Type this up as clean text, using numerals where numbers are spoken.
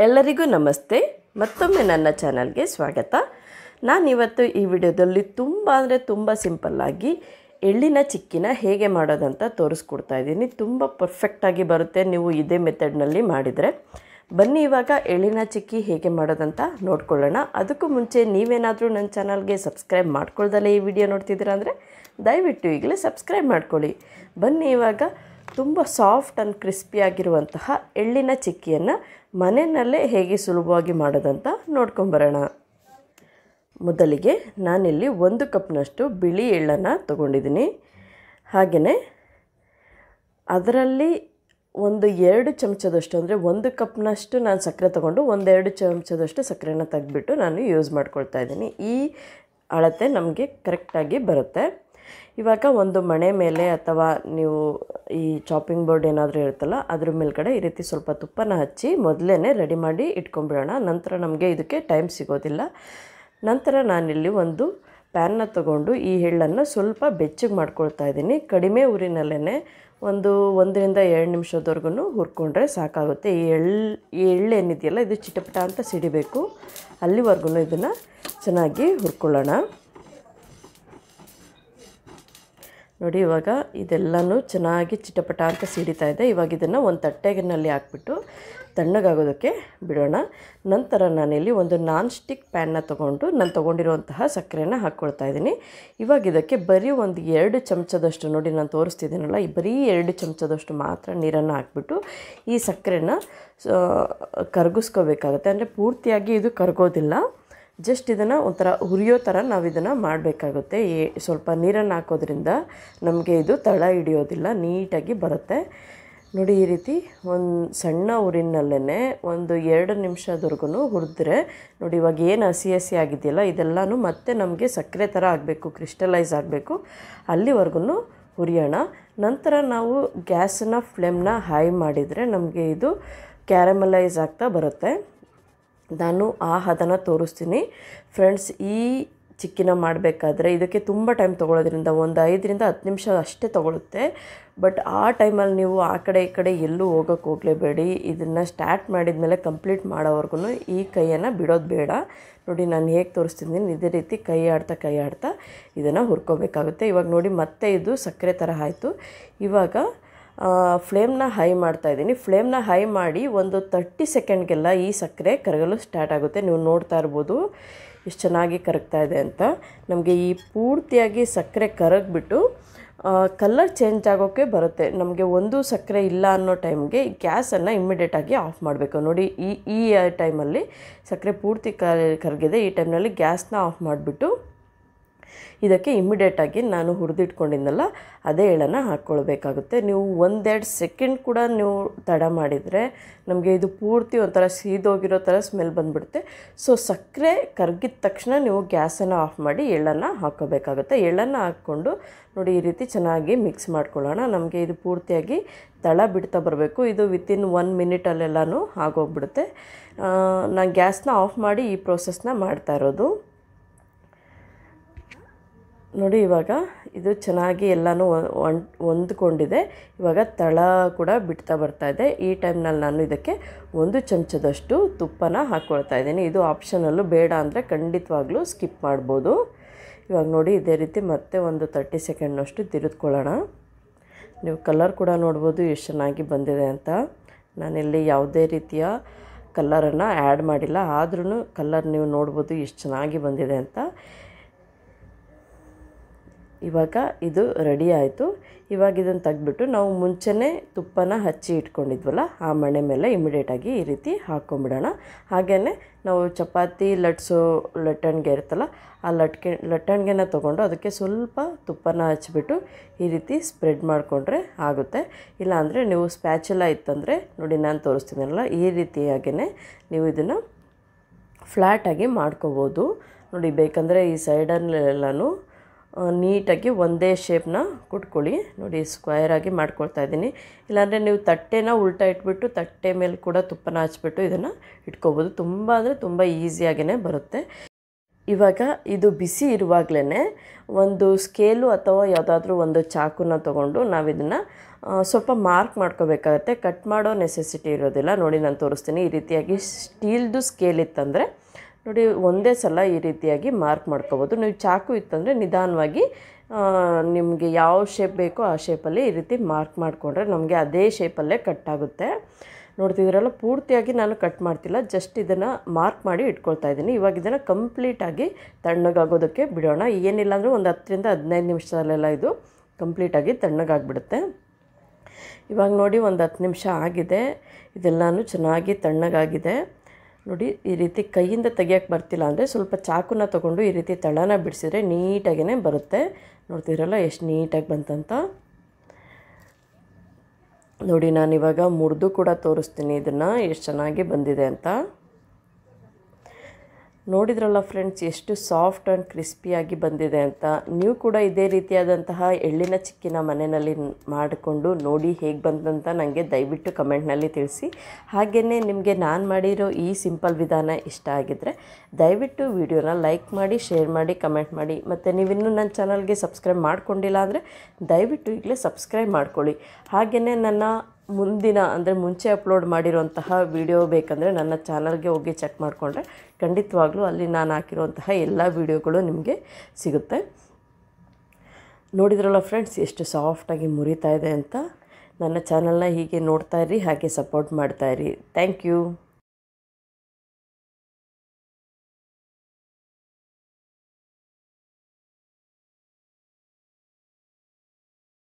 ಎಲ್ಲರಿಗೂ ನಮಸ್ತೆ. ಮತ್ತೊಮ್ಮೆ ನನ್ನ ಚಾನಲ್ಗೆ ಸ್ವಾಗತ. ನಾನಿವತ್ತು ಈ ವಿಡಿಯೋದಲ್ಲಿ ತುಂಬ ಸಿಂಪಲ್ಲಾಗಿ ಎಳ್ಳಿನ ಚಿಕ್ಕಿನ ಹೇಗೆ ಮಾಡೋದಂತ ತೋರಿಸ್ಕೊಡ್ತಾ ಇದ್ದೀನಿ. ತುಂಬ ಪರ್ಫೆಕ್ಟಾಗಿ ಬರುತ್ತೆ ನೀವು ಇದೇ ಮೆಥಡ್ನಲ್ಲಿ ಮಾಡಿದರೆ. ಬನ್ನಿ ಇವಾಗ ಎಳ್ಳಿನ ಚಿಕ್ಕಿ ಹೇಗೆ ಮಾಡೋದಂತ ನೋಡ್ಕೊಳ್ಳೋಣ. ಅದಕ್ಕೂ ಮುಂಚೆ ನೀವೇನಾದರೂ ನನ್ನ ಚಾನಲ್ಗೆ ಸಬ್ಸ್ಕ್ರೈಬ್ ಮಾಡ್ಕೊಳ್ದಲ್ಲೇ ಈ ವಿಡಿಯೋ ನೋಡ್ತಿದ್ದೀರಾ ಅಂದರೆ ದಯವಿಟ್ಟು ಈಗಲೇ ಸಬ್ಸ್ಕ್ರೈಬ್ ಮಾಡ್ಕೊಳ್ಳಿ. ಬನ್ನಿ ಇವಾಗ ತುಂಬ ಸಾಫ್ಟ್ ಆ್ಯಂಡ್ ಕ್ರಿಸ್ಪಿಯಾಗಿರುವಂತಹ ಎಳ್ಳಿನ ಚಿಕ್ಕಿಯನ್ನು ಮನೆಯಲ್ಲೇ ಹೇಗೆ ಸುಲಭವಾಗಿ ಮಾಡೋದಂತ ನೋಡ್ಕೊಂಬರೋಣ. ಮೊದಲಿಗೆ ನಾನಿಲ್ಲಿ 1 ಕಪ್ನಷ್ಟು ಬಿಳಿ ಎಳ್ಳನ್ನು ತೊಗೊಂಡಿದ್ದೀನಿ. ಹಾಗೆಯೇ ಅದರಲ್ಲಿ 2 ಚಮಚದಷ್ಟು ಅಂದರೆ 1 ಕಪ್ನಷ್ಟು ನಾನು ಸಕ್ಕರೆ ತೊಗೊಂಡು 2 ಚಮಚದಷ್ಟು ಸಕ್ಕರೆನ ತೆಗೆದ್ಬಿಟ್ಟು ನಾನು ಯೂಸ್ ಮಾಡ್ಕೊಳ್ತಾ ಇದ್ದೀನಿ. ಈ ಅಳತೆ ನಮಗೆ ಕರೆಕ್ಟಾಗಿ ಬರುತ್ತೆ. ಇವಾಗ ಒಂದು ಮಣೆ ಮೇಲೆ ಅಥವಾ ನೀವು ಈ ಚಾಪಿಂಗ್ ಬೋರ್ಡ್ ಏನಾದರೂ ಇರುತ್ತಲ್ಲ ಅದ್ರ ಮೇಲ್ಗಡೆ ಈ ರೀತಿ ಸ್ವಲ್ಪ ತುಪ್ಪನ ಹಚ್ಚಿ ಮೊದಲೇ ರೆಡಿ ಮಾಡಿ ಇಟ್ಕೊಂಡ್ಬಿಡೋಣ. ನಂತರ ನಮಗೆ ಇದಕ್ಕೆ ಟೈಮ್ ಸಿಗೋದಿಲ್ಲ. ನಂತರ ನಾನಿಲ್ಲಿ ಒಂದು ಪ್ಯಾನ್ನ ತೊಗೊಂಡು ಈ ಎಳ್ಳನ್ನು ಸ್ವಲ್ಪ ಬೆಚ್ಚಗೆ ಮಾಡ್ಕೊಳ್ತಾ ಇದ್ದೀನಿ. ಕಡಿಮೆ ಊರಿನಲ್ಲೇ 1 ರಿಂದ 2 ನಿಮಿಷದವರೆಗೂ ಹುರ್ಕೊಂಡ್ರೆ ಸಾಕಾಗುತ್ತೆ. ಈ ಎಳ್ಳು ಏನಿದೆಯಲ್ಲ ಇದು ಚಿಟಪಟ ಅಂತ ಸಿಡಿಬೇಕು. ಅಲ್ಲಿವರೆಗೂ ಇದನ್ನು ಚೆನ್ನಾಗಿ ಹುರ್ಕೊಳ್ಳೋಣ. ನೋಡಿ ಇವಾಗ ಇದೆಲ್ಲನೂ ಚೆನ್ನಾಗಿ ಚಿಟಪಟ ಅಂತ ಸಿಡಿತಾ ಇದೆ. ಇವಾಗ ಇದನ್ನು ಒಂದು ತಟ್ಟೆನಲ್ಲಿ ಹಾಕ್ಬಿಟ್ಟು ತಣ್ಣಗಾಗೋದಕ್ಕೆ ಬಿಡೋಣ. ನಂತರ ನಾನಿಲ್ಲಿ ಒಂದು ನಾನ್ ಸ್ಟಿಕ್ ಪ್ಯಾನ್ನ ತೊಗೊಂಡು ನಾನು ತೊಗೊಂಡಿರುವಂತಹ ಸಕ್ಕರೆನ ಹಾಕ್ಕೊಳ್ತಾ ಇದ್ದೀನಿ. ಇವಾಗ ಇದಕ್ಕೆ ಬರೀ 2 ಚಮಚದಷ್ಟು ನೋಡಿ ನಾನು ತೋರಿಸ್ತಿದ್ದೀನಲ್ಲ ಈ ಬರೀ 2 ಚಮಚದಷ್ಟು ಮಾತ್ರ ನೀರನ್ನು ಹಾಕ್ಬಿಟ್ಟು ಈ ಸಕ್ಕರೆನ ಕರಗಿಸ್ಕೋಬೇಕಾಗುತ್ತೆ. ಅಂದರೆ ಪೂರ್ತಿಯಾಗಿ ಇದು ಕರಗೋದಿಲ್ಲ. ಜಸ್ಟ್ ಇದನ್ನು ಒಂಥರ ಹುರಿಯೋ ಥರ ನಾವು ಇದನ್ನು ಮಾಡಬೇಕಾಗುತ್ತೆ. ಸ್ವಲ್ಪ ನೀರನ್ನು ಹಾಕೋದ್ರಿಂದ ನಮಗೆ ಇದು ತಳ ಹಿಡಿಯೋದಿಲ್ಲ, ನೀಟಾಗಿ ಬರುತ್ತೆ. ನೋಡಿ ಈ ರೀತಿ ಒಂದು ಸಣ್ಣ ಉರಿನಲ್ಲೇ 2 ನಿಮಿಷದವರೆಗೂ ಹುರಿದ್ರೆ ನೋಡಿ ಇವಾಗ ಏನು ಹಸಿ ಆಗಿದೆಯಲ್ಲ ಇದೆಲ್ಲನೂ ಮತ್ತೆ ನಮಗೆ ಸಕ್ಕರೆ ಥರ ಆಗಬೇಕು, ಕ್ರಿಸ್ಟಲೈಸ್ ಆಗಬೇಕು. ಅಲ್ಲಿವರೆಗೂ ಹುರಿಯೋಣ. ನಂತರ ನಾವು ಗ್ಯಾಸನ್ನ ಫ್ಲೇಮ್ನ ಹೈ ಮಾಡಿದರೆ ನಮಗೆ ಇದು ಕ್ಯಾರಮಲೈಸ್ ಆಗ್ತಾ ಬರುತ್ತೆ. ನಾನು ಆ ಹದನ ತೋರಿಸ್ತೀನಿ ಫ್ರೆಂಡ್ಸ್. ಈ ಚಿಕ್ಕಿನ ಮಾಡಬೇಕಾದ್ರೆ ಇದಕ್ಕೆ ತುಂಬ ಟೈಮ್ ತೊಗೊಳೋದ್ರಿಂದ 5 ರಿಂದ 10 ನಿಮಿಷ ಅಷ್ಟೇ ತೊಗೊಳುತ್ತೆ. ಬಟ್ ಆ ಟೈಮಲ್ಲಿ ನೀವು ಆ ಕಡೆ ಈ ಕಡೆ ಎಲ್ಲೂ ಹೋಗೋಕ್ಕೆ ಹೋಗಲೇಬೇಡಿ. ಇದನ್ನು ಸ್ಟಾರ್ಟ್ ಮಾಡಿದ ಮೇಲೆ ಕಂಪ್ಲೀಟ್ ಮಾಡೋವರೆಗೂ ಈ ಕೈಯನ್ನು ಬಿಡೋದು ಬೇಡ. ನೋಡಿ ನಾನು ಹೇಗೆ ತೋರಿಸ್ತಿದ್ದೀನಿ ಇದೇ ರೀತಿ ಕೈ ಆಡ್ತಾ ಇದನ್ನು ಹುರ್ಕೋಬೇಕಾಗುತ್ತೆ. ಇವಾಗ ನೋಡಿ ಮತ್ತೆ ಇದು ಸಕ್ಕರೆ ಥರ ಆಯಿತು. ಇವಾಗ ಫ್ಲೇಮ್ನ ಹೈ ಮಾಡ್ತಾಯಿದ್ದೀನಿ. ಫ್ಲೇಮ್ನ ಹೈ ಮಾಡಿ ಒಂದು 30 ಸೆಕೆಂಡ್ಗೆಲ್ಲ ಈ ಸಕ್ಕರೆ ಕರಗಲು ಸ್ಟಾರ್ಟ್ ಆಗುತ್ತೆ. ನೀವು ನೋಡ್ತಾ ಇರ್ಬೋದು ಎಷ್ಟು ಚೆನ್ನಾಗಿ ಕರಗ್ತಾ ಇದೆ ಅಂತ. ನಮಗೆ ಈ ಪೂರ್ತಿಯಾಗಿ ಸಕ್ಕರೆ ಕರಗಿಬಿಟ್ಟು ಕಲರ್ ಚೇಂಜ್ ಆಗೋಕ್ಕೆ ಬರುತ್ತೆ. ನಮಗೆ ಒಂದು ಸಕ್ಕರೆ ಇಲ್ಲ ಅನ್ನೋ ಟೈಮ್ಗೆ ಗ್ಯಾಸನ್ನು ಇಮ್ಮಿಡಿಯೇಟಾಗಿ ಆಫ್ ಮಾಡಬೇಕು. ನೋಡಿ ಈ ಟೈಮಲ್ಲಿ ಸಕ್ಕರೆ ಪೂರ್ತಿ ಕರಗಿದೆ. ಈ ಟೈಮ್ನಲ್ಲಿ ಗ್ಯಾಸ್ನ ಆಫ್ ಮಾಡಿಬಿಟ್ಟು ಇದಕ್ಕೆ ಇಮ್ಮಿಡಿಯೇಟಾಗಿ ನಾನು ಹುರಿದಿಟ್ಕೊಂಡಿದ್ದೆನಲ್ಲ ಅದೇ ಎಳ್ಳನ್ನು ಹಾಕ್ಕೊಳ್ಬೇಕಾಗುತ್ತೆ. ನೀವು 1-2 ಸೆಕೆಂಡ್ ಕೂಡ ನೀವು ತಡ ಮಾಡಿದರೆ ನಮಗೆ ಇದು ಪೂರ್ತಿ ಒಂಥರ ಸೀದೋಗಿರೋ ಥರ ಸ್ಮೆಲ್ ಬಂದುಬಿಡುತ್ತೆ. ಸೊ ಸಕ್ಕರೆ ಕರಗಿದ ತಕ್ಷಣ ನೀವು ಗ್ಯಾಸನ್ನು ಆಫ್ ಮಾಡಿ ಎಳ್ಳನ್ನು ಹಾಕ್ಕೋಬೇಕಾಗುತ್ತೆ. ಎಳ್ಳನ್ನು ಹಾಕ್ಕೊಂಡು ನೋಡಿ ಈ ರೀತಿ ಚೆನ್ನಾಗಿ ಮಿಕ್ಸ್ ಮಾಡ್ಕೊಳ್ಳೋಣ. ನಮಗೆ ಇದು ಪೂರ್ತಿಯಾಗಿ ತಳ ಬಿಡ್ತಾ ಬರಬೇಕು. ಇದು ವಿತಿನ್ 1 ಮಿನಿಟಲ್ಲೆಲ್ಲನೂ ಆಗೋಗ್ಬಿಡುತ್ತೆ. ನಾನು ಗ್ಯಾಸ್ನ ಆಫ್ ಮಾಡಿ ಈ ಪ್ರೋಸೆಸ್ನ ಮಾಡ್ತಾ ಇರೋದು. ನೋಡಿ ಇವಾಗ ಇದು ಚೆನ್ನಾಗಿ ಎಲ್ಲನೂ ಹೊಂದ್ಕೊಂಡಿದೆ. ಇವಾಗ ತಳ ಕೂಡ ಬಿಡ್ತಾ ಬರ್ತಾ ಇದೆ. ಈ ಟೈಮ್ನಲ್ಲಿ ನಾನು ಇದಕ್ಕೆ 1 ಚಮಚದಷ್ಟು ತುಪ್ಪನ ಹಾಕ್ಕೊಳ್ತಾ ಇದ್ದೀನಿ. ಇದು ಆಪ್ಷನಲ್ಲು, ಬೇಡ ಅಂದರೆ ಖಂಡಿತವಾಗ್ಲೂ ಸ್ಕಿಪ್ ಮಾಡ್ಬೋದು. ಇವಾಗ ನೋಡಿ ಇದೇ ರೀತಿ ಮತ್ತೆ ಒಂದು 30 ಸೆಕೆಂಡ್ನಷ್ಟು ತಿರುತ್ಕೊಳ್ಳೋಣ. ನೀವು ಕಲರ್ ಕೂಡ ನೋಡ್ಬೋದು ಎಷ್ಟು ಚೆನ್ನಾಗಿ ಬಂದಿದೆ ಅಂತ. ನಾನಿಲ್ಲಿ ಯಾವುದೇ ರೀತಿಯ ಕಲರನ್ನು ಆ್ಯಡ್ ಮಾಡಿಲ್ಲ, ಆದ್ರೂ ಕಲರ್ ನೀವು ನೋಡ್ಬೋದು ಎಷ್ಟು ಚೆನ್ನಾಗಿ ಬಂದಿದೆ ಅಂತ. ಇವಾಗ ಇದು ರೆಡಿ ಆಯಿತು. ಇವಾಗ ಇದನ್ನು ತೆಗೆದ್ಬಿಟ್ಟು ನಾವು ಮುಂಚೆನೇ ತುಪ್ಪನ ಹಚ್ಚಿ ಇಟ್ಕೊಂಡಿದ್ವಲ್ಲ ಆ ಮಣೆ ಮೇಲೆ ಇಮಿಡಿಯೇಟಾಗಿ ಈ ರೀತಿ ಹಾಕ್ಕೊಂಬಿಡೋಣ. ಹಾಗೆಯೇ ನಾವು ಚಪಾತಿ ಲಟ್ಸೋ ಲಟ್ಟಣಿಗೆ ಇರುತ್ತಲ್ಲ ಆ ಲಟ್ಟಣಿಗೆನ ತೊಗೊಂಡು ಅದಕ್ಕೆ ಸ್ವಲ್ಪ ತುಪ್ಪನ ಹಚ್ಚಿಬಿಟ್ಟು ಈ ರೀತಿ ಸ್ಪ್ರೆಡ್ ಮಾಡಿಕೊಂಡ್ರೆ ಆಗುತ್ತೆ. ಇಲ್ಲಾಂದರೆ ನೀವು ಸ್ಪ್ಯಾಚುಲ ಇತ್ತಂದರೆ ನೋಡಿ ನಾನು ತೋರಿಸ್ತೀನಲ್ಲ ಈ ರೀತಿಯಾಗಿಯೇ ನೀವು ಇದನ್ನು ಫ್ಲ್ಯಾಟಾಗಿ ಮಾಡ್ಕೋಬೋದು. ನೋಡಿ ಬೇಕಂದರೆ ಈ ಸೈಡಲ್ಲೆಲ್ಲನೂ ನೀಟಾಗಿ ಒಂದೇ ಶೇಪ್ನ ಕೊಟ್ಕೊಳ್ಳಿ. ನೋಡಿ ಸ್ಕ್ವೇರಾಗಿ ಮಾಡ್ಕೊಳ್ತಾ ಇದ್ದೀನಿ. ಇಲ್ಲಾಂದರೆ ನೀವು ತಟ್ಟೆನ ಉಲ್ಟಾ ಇಟ್ಬಿಟ್ಟು ತಟ್ಟೆ ಮೇಲೆ ಕೂಡ ತುಪ್ಪನ ಹಚ್ಬಿಟ್ಟು ಇದನ್ನು ಇಟ್ಕೋಬೋದು. ತುಂಬ ಅಂದರೆ ತುಂಬ ಈಸಿಯಾಗಿಯೇ ಬರುತ್ತೆ. ಇವಾಗ ಇದು ಬಿಸಿ ಇರುವಾಗಲೇ ಒಂದು ಸ್ಕೇಲು ಅಥವಾ ಯಾವುದಾದ್ರೂ ಒಂದು ಚಾಕುನ ತೊಗೊಂಡು ನಾವು ಇದನ್ನು ಸ್ವಲ್ಪ ಮಾರ್ಕ್ ಮಾಡ್ಕೋಬೇಕಾಗತ್ತೆ. ಕಟ್ ಮಾಡೋ ನೆಸೆಸಿಟಿ ಇರೋದಿಲ್ಲ. ನೋಡಿ ನಾನು ತೋರಿಸ್ತೀನಿ. ಈ ರೀತಿಯಾಗಿ ಸ್ಟೀಲ್ದು ಸ್ಕೇಲ್ ಇತ್ತಂದರೆ ನೋಡಿ ಒಂದೇ ಸಲ ಈ ರೀತಿಯಾಗಿ ಮಾರ್ಕ್ ಮಾಡ್ಕೋಬೋದು. ನೀವು ಚಾಕು ಇತ್ತಂದರೆ ನಿಧಾನವಾಗಿ ನಿಮಗೆ ಯಾವ ಶೇಪ್ ಬೇಕೋ ಆ ಶೇಪಲ್ಲಿ ಈ ರೀತಿ ಮಾರ್ಕ್ ಮಾಡಿಕೊಂಡ್ರೆ ನಮಗೆ ಅದೇ ಶೇಪಲ್ಲೇ ಕಟ್ಟಾಗುತ್ತೆ. ನೋಡ್ತಿದ್ದೀರಲ್ಲ, ಪೂರ್ತಿಯಾಗಿ ನಾನು ಕಟ್ ಮಾಡ್ತಿಲ್ಲ, ಜಸ್ಟ್ ಇದನ್ನು ಮಾರ್ಕ್ ಮಾಡಿ ಇಟ್ಕೊಳ್ತಾ ಇದ್ದೀನಿ. ಇವಾಗ ಇದನ್ನು ಕಂಪ್ಲೀಟಾಗಿ ತಣ್ಣಗಾಗೋದಕ್ಕೆ ಬಿಡೋಣ. ಏನಿಲ್ಲ ಅಂದರೂ ಒಂದು 10 ರಿಂದ 15 ನಿಮಿಷದಲ್ಲೆಲ್ಲ ಇದು ಕಂಪ್ಲೀಟಾಗಿ ತಣ್ಣಗಾಗ್ಬಿಡುತ್ತೆ. ಇವಾಗ ನೋಡಿ ಒಂದು 10 ನಿಮಿಷ ಆಗಿದೆ. ಇದೆಲ್ಲನೂ ಚೆನ್ನಾಗಿ ತಣ್ಣಗಾಗಿದೆ. ನೋಡಿ ಈ ರೀತಿ ಕೈಯಿಂದ ತೆಗಿಯೋಕ್ಕೆ ಬರ್ತಿಲ್ಲ ಅಂದರೆ ಸ್ವಲ್ಪ ಚಾಕುನ ತೊಗೊಂಡು ಈ ರೀತಿ ತಳನ ಬಿಡಿಸಿದ್ರೆ ನೀಟಾಗೇ ಬರುತ್ತೆ. ನೋಡ್ತಿದ್ರಲ್ಲ ಎಷ್ಟು ನೀಟಾಗಿ ಬಂತಂತ. ನೋಡಿ ನಾನಿವಾಗ ಮುರಿದು ಕೂಡ ತೋರಿಸ್ತೀನಿ ಇದನ್ನು ಎಷ್ಟು ಚೆನ್ನಾಗಿ ಬಂದಿದೆ ಅಂತ. ನೋಡಿದ್ರಲ್ಲ ಫ್ರೆಂಡ್ಸ್, ಎಷ್ಟು ಸಾಫ್ಟ್ ಆ್ಯಂಡ್ ಕ್ರಿಸ್ಪಿಯಾಗಿ ಬಂದಿದೆ ಅಂತ. ನೀವು ಕೂಡ ಇದೇ ರೀತಿಯಾದಂತಹ ಎಳ್ಳಿನ ಚಿಕ್ಕಿನ ಮನೆಯಲ್ಲಿ ಮಾಡಿಕೊಂಡು ನೋಡಿ ಹೇಗೆ ಬಂದಂತ ನನಗೆ ದಯವಿಟ್ಟು ಕಮೆಂಟ್ನಲ್ಲಿ ತಿಳಿಸಿ. ಹಾಗೆಯೇ ನಿಮಗೆ ನಾನು ಮಾಡಿರೋ ಈ ಸಿಂಪಲ್ ವಿಧಾನ ಇಷ್ಟ ಆಗಿದ್ದರೆ ದಯವಿಟ್ಟು ವಿಡಿಯೋನ ಲೈಕ್ ಮಾಡಿ, ಶೇರ್ ಮಾಡಿ, ಕಮೆಂಟ್ ಮಾಡಿ. ಮತ್ತು ನೀವಿನ್ನೂ ನನ್ನ ಚಾನಲ್ಗೆ ಸಬ್ಸ್ಕ್ರೈಬ್ ಮಾಡ್ಕೊಂಡಿಲ್ಲ ಅಂದರೆ ದಯವಿಟ್ಟು ಈಗಲೇ ಸಬ್ಸ್ಕ್ರೈಬ್ ಮಾಡ್ಕೊಳ್ಳಿ. ಹಾಗೆಯೇ ನನ್ನ ಮುಂದಿನ ಅಂದರೆ ಮುಂಚೆ ಅಪ್ಲೋಡ್ ಮಾಡಿರೋಂತಹ ವಿಡಿಯೋ ಬೇಕಂದರೆ ನನ್ನ ಚಾನಲ್ಗೆ ಹೋಗಿ ಚೆಕ್ ಮಾಡಿಕೊಂಡ್ರೆ ಖಂಡಿತವಾಗ್ಲೂ ಅಲ್ಲಿ ನಾನು ಹಾಕಿರುವಂತಹ ಎಲ್ಲ ವಿಡಿಯೋಗಳು ನಿಮಗೆ ಸಿಗುತ್ತೆ. ನೋಡಿದ್ರಲ್ಲ ಫ್ರೆಂಡ್ಸ್, ಎಷ್ಟು ಸಾಫ್ಟಾಗಿ ಮುರಿತಾ ಇದೆ ಅಂತ. ನನ್ನ ಚಾನಲ್ನ ಹೀಗೆ ನೋಡ್ತಾ ಇರಿ, ಹಾಗೆ ಸಪೋರ್ಟ್ ಮಾಡ್ತಾಯಿರಿ. Thank you.